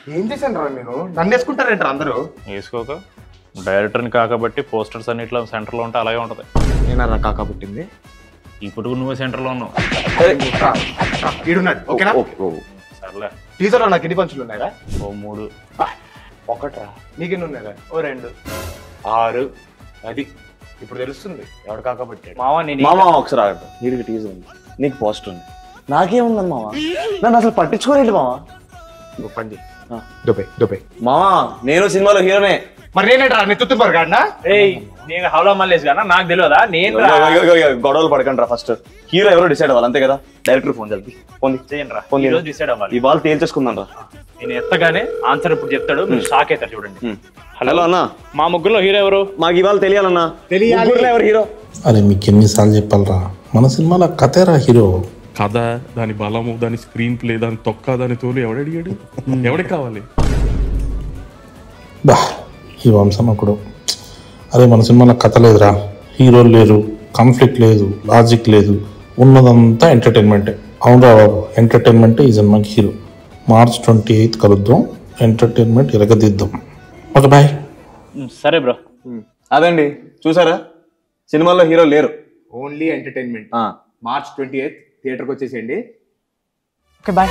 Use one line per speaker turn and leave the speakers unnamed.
ఏం చేశాను రా నేను? నన్ను వేసుకుంటారేంటారు అందరూ?
వేసుకోక డైరెక్టర్ని కాకబట్టి పోస్టర్స్ అన్నిట్లో సెంటర్లో ఉంటే అలాగే ఉంటుంది.
నేనరా కాకా పుట్టింది?
ఇప్పుడు నువ్వే సెంటర్లో ఉన్నావు.
ఈడున్నాడు ఓకేనా?
సర్లే.
టీజర్లో నాకు ఎన్ని పంచులు ఉన్నాయరా?
ఓ 3.
ఒకట్రా. నీకెన్ని ఉన్నాయరా? ఓ 2, 6. అది ఇప్పుడు తెలుస్తుంది ఎవడు కాకపట్టాడు.
మామ ఒకసారి ఆగదు. వీడికి టీజర్ ఉంది, నీకు పోస్టర్ ఉంది, నాకేముందని మామ? నన్ను అసలు పట్టించుకోలేదు మామ.
పండి దుబాయ్
మామ నేను సినిమాలో హీరోనే.
మరి నేనేట్రా నెత్తుతున్నారు కాడనా?
నేను హౌలా మల్లేసి కదా నాకు తెలియదా? నేను
గొడవలు పడకండి రా. ఫస్ట్ హీరో ఎవరో డిసైడ్ అవ్వాలి, అంతే కదా? డైరెక్టర్ ఫోన్ చేయాలి. ఫోన్ చేయండి రా.
డిసైడ్ అవ్వాలి.
ఈ బాల్ తేల్చేసుకుందాం రా.
నేను ఎత్తగానే ఆన్సర్ ఇప్పుడు చెప్తాడు, మీరు షాక్ అవుతారు. చూడండి.
హలో అన్న,
మా ముగ్గురులో హీరో ఎవరు?
మాకు ఇవాళ తెలియాలన్నా. ముగ్గురులో ఎవరు హీరో?
అరే మీకు ఎన్నిసార్లు చెప్పాలరా, మన సినిమాలో కథేరా హీరో.
కథ, దాని బలము, దాని స్క్రీన్ ప్లే, దాని తొక్క, దాని తోలు ఎవడడిగాడు? ఎవడికి కావాలి?
బా ఈ వంశం ఒకడు. అరే మన సినిమాలో కథ లేదురా, హీరోలు లేరు, కాన్ఫ్లిక్ట్ లేదు, లాజిక్ లేదు, ఉన్నదంతా ఎంటర్టైన్మెంటే. అవునరా బాబు, ఎంటర్టైన్మెంట్ ఈ సినిమాకి హీరో. March 28 కలుద్దాం, ఎంటర్టైన్మెంట్ ఎరగదిద్దాం. Okay bye.
సరే బ్రో.
అదండి చూసారా, సినిమాలో హీరో లేరు,
ఓన్లీ ఎంటర్టైన్మెంట్. March 28 థియేటర్కి వచ్చేసేయండి. Okay bye.